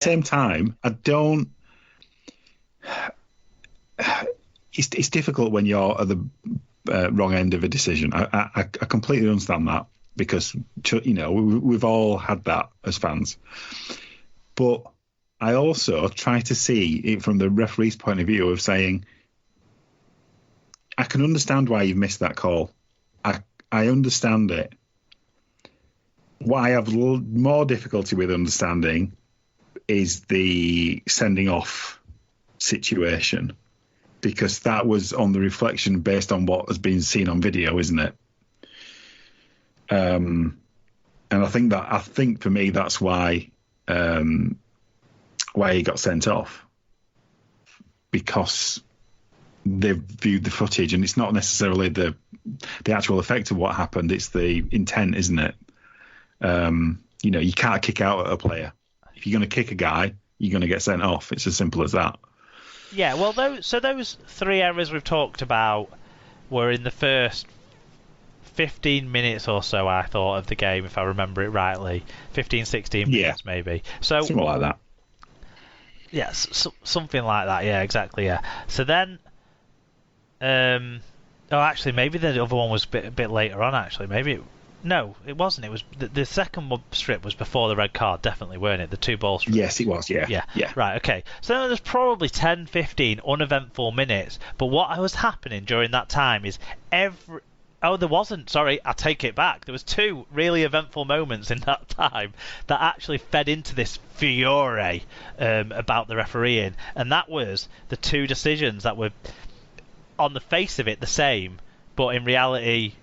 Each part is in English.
same time, I don't. It's difficult when you're at the wrong end of a decision. I completely understand that because we've all had that as fans. But I also try to see it from the referee's point of view of saying, I can understand why you've missed that call. I understand it. What I have more difficulty with understanding is the sending off situation, because that was on the reflection based on what has been seen on video, isn't it? And I think for me that's why he got sent off, because they've viewed the footage and it's not necessarily the actual effect of what happened, it's the intent, isn't it? You can't kick out at a player. If you're going to kick a guy, you're going to get sent off. It's as simple as that. Yeah, well, those three errors we've talked about were in the first 15 minutes or so, I thought, of the game, if I remember it rightly. 15, 16 minutes, maybe. So, something like that. Yes, something like that. Yeah, exactly. Yeah. So then, actually, maybe the other one was a bit later on. Actually, no, it wasn't. It was the second strip was before the red card, definitely, weren't it? The two ball strips. Yes, it was. Yeah. Right. Okay. So there's probably 10, 15 uneventful minutes. But what was happening during that time is there wasn't. Sorry, I take it back. There was two really eventful moments in that time that actually fed into this fury about the refereeing, and that was the two decisions that were, on the face of it, the same, but in reality,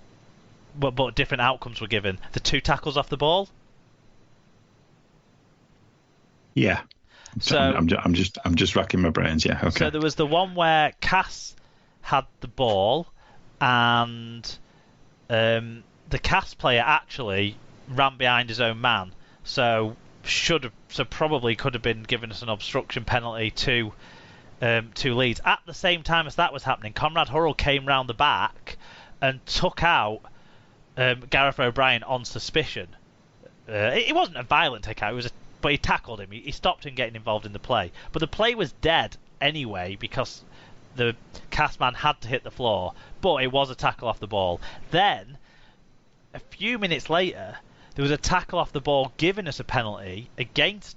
but different outcomes were given. The two tackles off the ball. Yeah. So I'm just racking my brains. Yeah. Okay. So there was the one where Cass had the ball, and the Cass player actually ran behind his own man, so probably could have been given us an obstruction penalty to Leeds. At the same time as that was happening, Conrad Hurrell came round the back and took out Gareth O'Brien on suspicion. It wasn't a violent takeout, but he tackled him. He stopped him getting involved in the play. But the play was dead anyway because the Cass man had to hit the floor, but it was a tackle off the ball. Then, a few minutes later, there was a tackle off the ball giving us a penalty against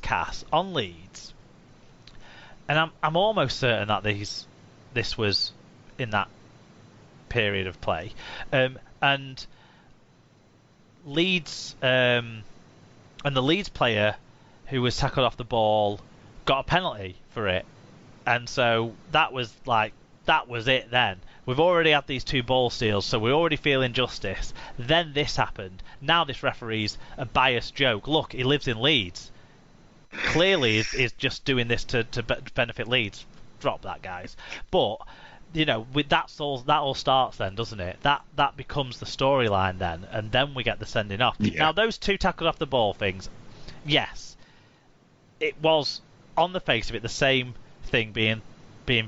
Cass on Leeds. And I'm almost certain that this was in that period of play. And Leeds and the Leeds player who was tackled off the ball got a penalty for it. And so that was it then. We've already had these two ball steals, so we already feel injustice. Then this happened. Now this referee's a biased joke. Look, he lives in Leeds. Clearly is just doing this to benefit Leeds. Drop that, guys. But, that all starts then, doesn't it? That becomes the storyline then, and then we get the sending off. Yeah. Now, those two tackled off the ball things, yes, it was, on the face of it, the same thing being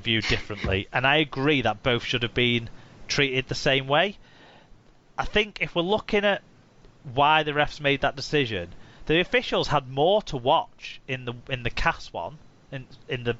viewed differently, and I agree that both should have been treated the same way. I think if we're looking at why the refs made that decision, the officials had more to watch in the Cass one, in the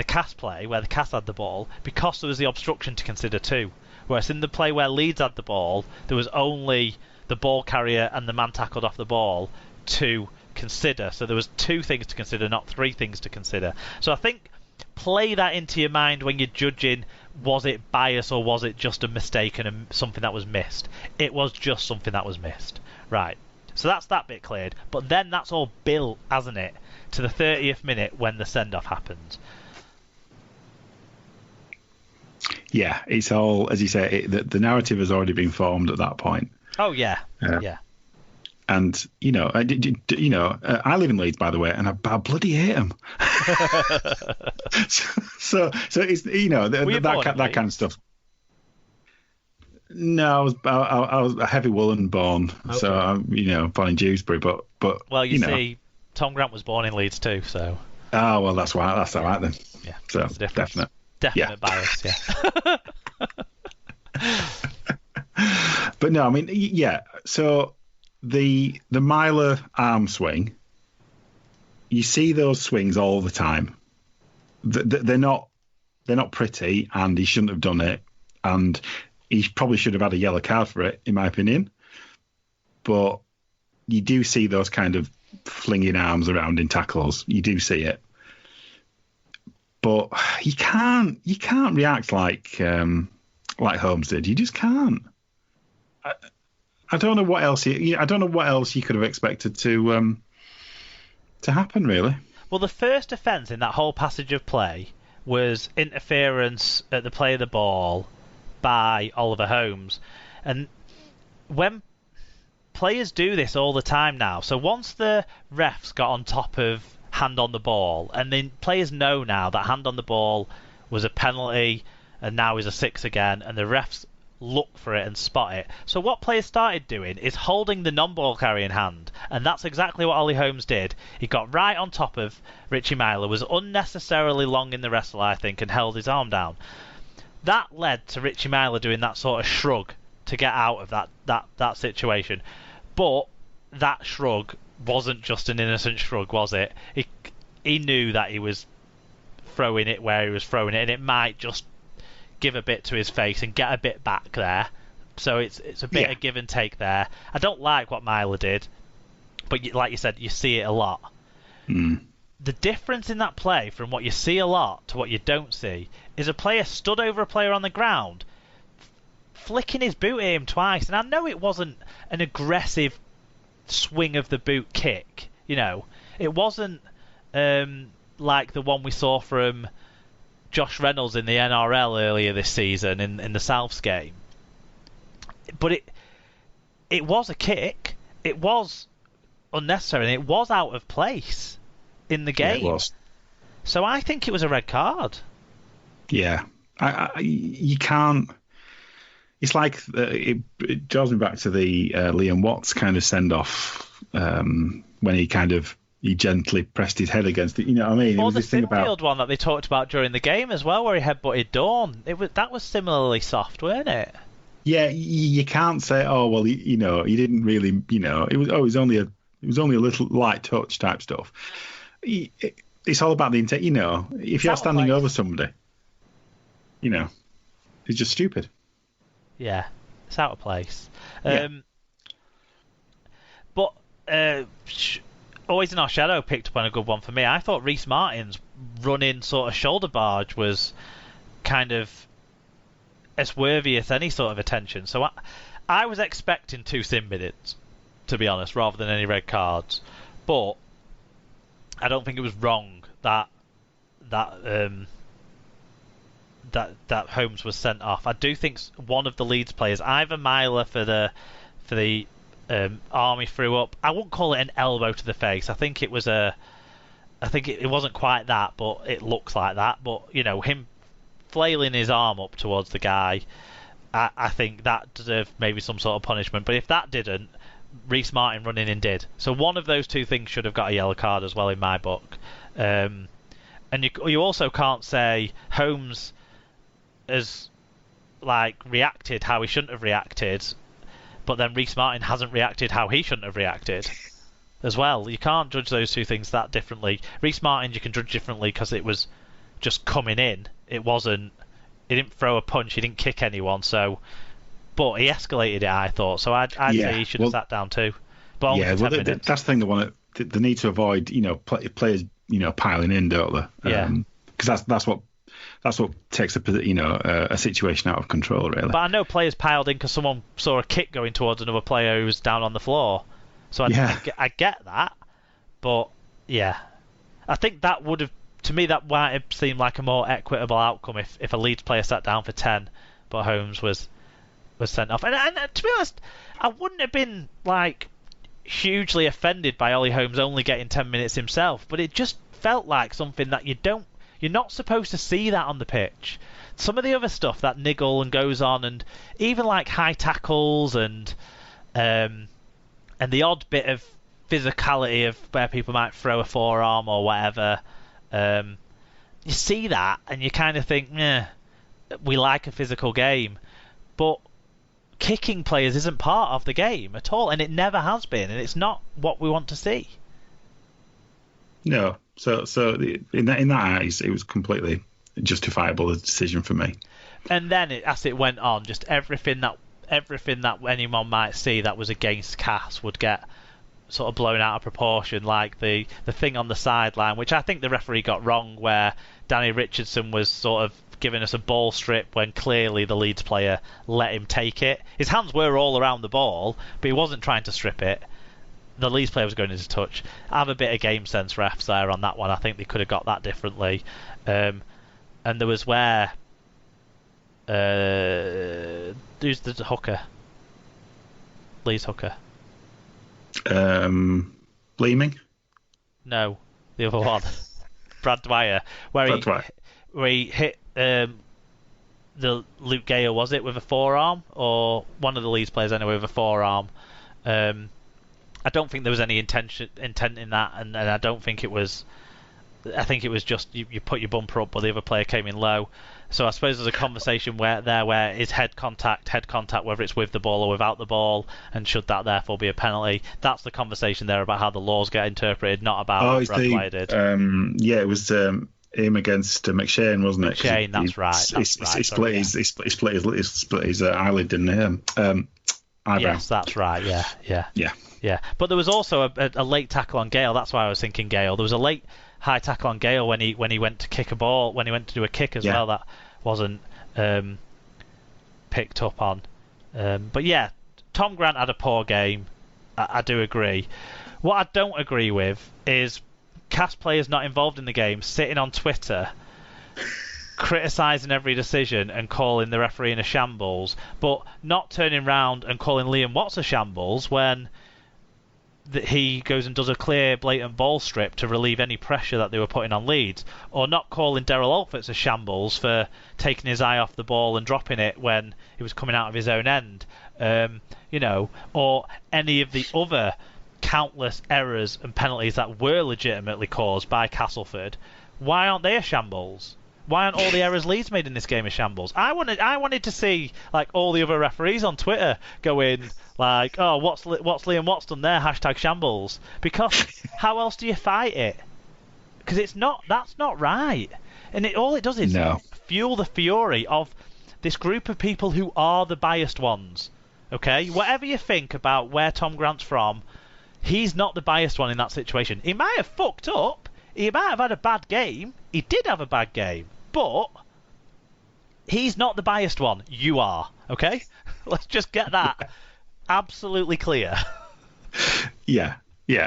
Cass play where the Cass had the ball, because there was the obstruction to consider too. Whereas in the play where Leeds had the ball, there was only the ball carrier and the man tackled off the ball to consider. So there was two things to consider, not three things to consider. So I think play that into your mind when you're judging, was it bias or was it just a mistake and something that was missed? It was just something that was missed. Right. So that's that bit cleared. But then that's all built, hasn't it, to the 30th minute when the send-off happens. Yeah, it's all, as you say, the narrative has already been formed at that point. Oh, yeah. Yeah. And, I live in Leeds, by the way, and I bloody hate them. so it's, that kind of stuff. No, I was a heavy woolen born, okay. So I'm, born in Dewsbury, but well, you see, Tom Grant was born in Leeds too, so. Oh well, that's why. That's all right then. Yeah, so definite bias. Yeah. But no, I mean, yeah. So the Myler arm swing, you see those swings all the time. They're not pretty, and he shouldn't have done it, and he probably should have had a yellow card for it, in my opinion. But you do see those kind of flinging arms around in tackles. You do see it, but you can't react like Holmes did. You just can't. I don't know what else. I don't know what else you could have expected to happen, really. Well, the first offence in that whole passage of play was interference at the play of the ball by Oliver Holmes, and when players do this all the time now, so once the refs got on top of hand on the ball, and then players know now that hand on the ball was a penalty and now is a 6 again, and the refs look for it and spot it. So what players started doing is holding the non-ball carrying hand, and that's exactly what Ollie Holmes did. He got right on top of Richie Myler, was unnecessarily long in the wrestle, I think, and held his arm down. That led to Richie Myler doing that sort of shrug to get out of that situation. But that shrug wasn't just an innocent shrug, was it? He knew that he was throwing it where he was throwing it, and it might just give a bit to his face and get a bit back there. So it's a bit of give and take there. I don't like what Myler did, but like you said, you see it a lot. The difference in that play from what you see a lot to what you don't see is a player stood over a player on the ground, flicking his boot at him twice. And I know it wasn't an aggressive swing of the boot kick. You know, it wasn't like the one we saw from Josh Reynolds in the NRL earlier this season in the Souths game. But it was a kick. It was unnecessary, and it was out of place in the game. Yeah, it was. So I think it was a red card. Yeah, you can't. It's like it draws me back to the Liam Watts kind of send off when he gently pressed his head against it. You know what I mean? Or it was the this thing about one that they talked about during the game as well, where he headbutted Dawn. That was similarly soft, weren't it? Yeah, you can't say, oh well, he didn't really, it was only a little light touch type stuff. It's all about the intent. If you're standing over somebody, it's just stupid. Yeah, it's out of place. Yeah. But Always in Our Shadow picked up on a good one for me. I thought Reece Martin's running sort of shoulder barge was kind of as worthy as any sort of attention. So I was expecting 2 sin minutes, to be honest, rather than any red cards. But I don't think it was wrong that Holmes was sent off. I do think one of the Leeds players, either Myler for the arm he threw up, I wouldn't call it an elbow to the face. I think it wasn't quite that, but it looks like that. But him flailing his arm up towards the guy, I think that deserved maybe some sort of punishment. But if that didn't, Reece Martin running in did. So one of those 2 things should have got a yellow card as well in my book. And you also can't say Holmes has reacted how he shouldn't have reacted, but then Reece Martin hasn't reacted how he shouldn't have reacted as well. You can't judge those 2 things that differently. Reece Martin you can judge differently because it was just coming in. It wasn't. He didn't throw a punch. He didn't kick anyone. So, but he escalated it. I thought so. I'd say he should have sat down too. But only for 10 minutes. That's the thing they need to avoid. Players piling in, don't they? Yeah. Because that's what takes a situation out of control, really. But I know players piled in because someone saw a kick going towards another player who was down on the floor. So I get that, but yeah, I think that would have, to me, that might have seemed like a more equitable outcome if a Leeds player sat down for 10, but Holmes was sent off. And to be honest, I wouldn't have been hugely offended by Ollie Holmes only getting 10 minutes himself, but it just felt like something that you're not supposed to see that on the pitch. Some of the other stuff that niggle and goes on, and even high tackles and the odd bit of physicality of where people might throw a forearm or whatever, you see that and you kind of think, we like a physical game, but kicking players isn't part of the game at all, and it never has been, and it's not what we want to see. No. So in that eyes, it was completely justifiable a decision for me. And then as it went on, just everything that anyone might see that was against Cass would get sort of blown out of proportion, like the thing on the sideline, which I think the referee got wrong, where Danny Richardson was sort of giving us a ball strip when clearly the Leeds player let him take it. His hands were all around the ball, but he wasn't trying to strip it. The Leeds player was going into touch. I have a bit of game sense refs there on that one. I think they could have got that differently. And there was where who's the hooker? Leeds hooker. Bleeming? No, the other one. Brad Dwyer, where he hit the Luke Gale, was it, with a forearm, or one of the Leeds players anyway with a forearm. I don't think there was any intent in that, and I don't think it was. I think it was just you put your bumper up, but the other player came in low. So I suppose there's a conversation where is head contact, whether it's with the ball or without the ball, and should that therefore be a penalty? That's the conversation there about how the laws get interpreted, not about what Brad Dwyer did. Yeah, it was him against McShane, wasn't it? McShane, that's right. He split his eyelid, didn't he? Eyebrow. Yes, that's right. Yeah. But there was also a late tackle on Gale. That's why I was thinking Gale. There was a late high tackle on Gale when he went to kick a ball, when he went to do a kick as well. That wasn't picked up on. But yeah, Tom Grant had a poor game. I do agree. What I don't agree with is Cass players not involved in the game sitting on Twitter criticising every decision and calling the referee in a shambles, but not turning round and calling Liam Watts a shambles when he goes and does a clear, blatant ball strip to relieve any pressure that they were putting on Leeds, or not calling Daryl Alfords a shambles for taking his eye off the ball and dropping it when he was coming out of his own end, or any of the other countless errors and penalties that were legitimately caused by Castleford. Why aren't they a shambles? Why aren't all the errors Leeds made in this game a shambles? I wanted to see like all the other referees on Twitter going like, oh, what's Liam Watts done there? #shambles. Because how else do you fight it? Because that's not right. And all it does is fuel the fury of this group of people who are the biased ones. Okay, whatever you think about where Tom Grant's from, he's not the biased one in that situation. He might have fucked up. He might have had a bad game. He did have a bad game. But he's not the biased one. You are. Okay? Let's just get that absolutely clear. Yeah.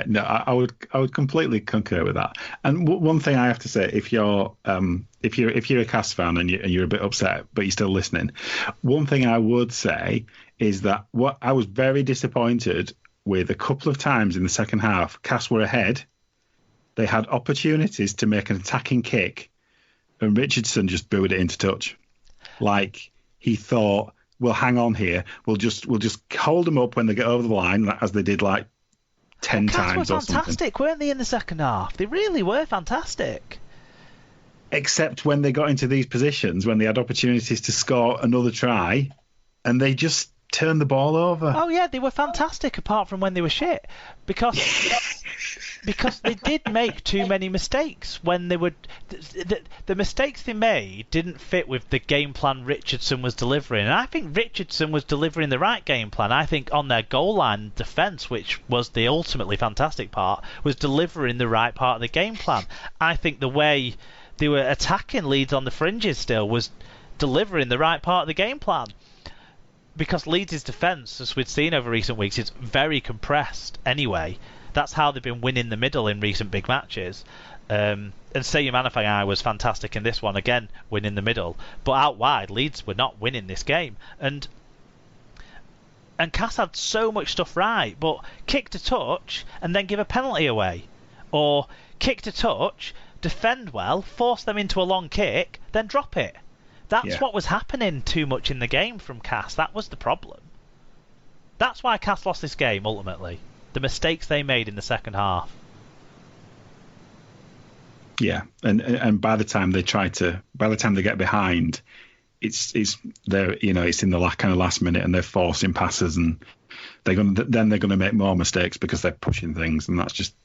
No, I would completely concur with that. And one thing I have to say, if you're a Cast fan and you're a bit upset but you're still listening, one thing I would say is that what I was very disappointed with a couple of times in the second half. Cast were ahead. They had opportunities to make an attacking kick, and Richardson just booed it into touch. Like he thought, "We'll hang on here. We'll just hold them up when they get over the line," as they did like 10 times. Were fantastic, weren't they, in the second half? They really were fantastic. Except when they got into these positions, when they had opportunities to score another try, and they just turned the ball over. Oh yeah, they were fantastic apart from when they were shit, because they did make too many mistakes when they were the mistakes they made didn't fit with the game plan Richardson was delivering. And I think Richardson was delivering the right game plan. I think on their goal line defence, which was the ultimately fantastic part, was delivering the right part of the game plan. I think the way they were attacking Leeds on the fringes still was delivering the right part of the game plan. Because Leeds' defence, as we've seen over recent weeks, is very compressed anyway. That's how they've been winning the middle in recent big matches. And Seyi Manafai was fantastic in this one, again, winning the middle. But out wide, Leeds were not winning this game. And Cass had so much stuff right, but kick to touch and then give a penalty away. Or kick to touch, defend well, force them into a long kick, then drop it. That's what was happening too much in the game from Cass. That was the problem. That's why Cass lost this game, ultimately. The mistakes they made in the second half. Yeah, and by the time they get behind, it's in the kind of last minute, and they're forcing passes, and they're going to make more mistakes because they're pushing things, and that's just